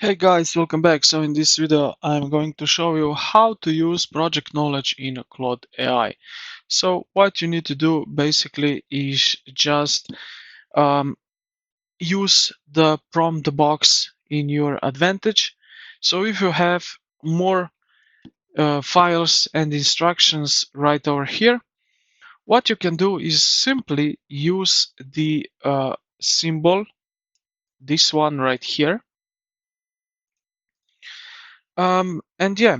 Hey guys, welcome back. So in this video, I'm going to show you how to use project knowledge in Claude AI. So what you need to do basically is just um, use the prompt box in your advantage. So if you have more files and instructions right over here, what you can do is simply use the symbol, this one right here. And yeah,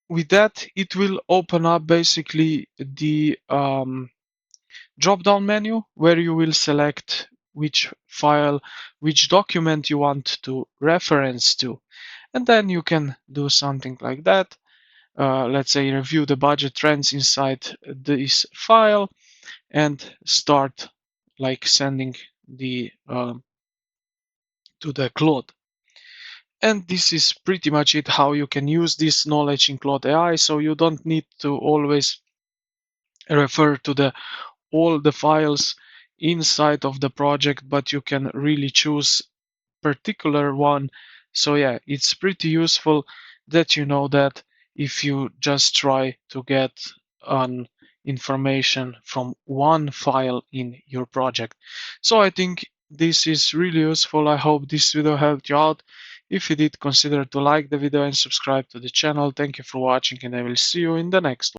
with that, it will open up basically the drop down menu where you will select which file, which document you want to reference to. And then you can do something like that. Let's say review the budget trends inside this file and start like sending the to the Claude. And this is pretty much it, how you can use this knowledge in Claude AI. So you don't need to always refer to the all the files inside of the project, but you can really choose particular one. So yeah, it's pretty useful that you know that if you just try to get an information from one file in your project. So I think this is really useful. I hope this video helped you out. If you did, consider to like the video and subscribe to the channel. Thank you for watching, and I will see you in the next one.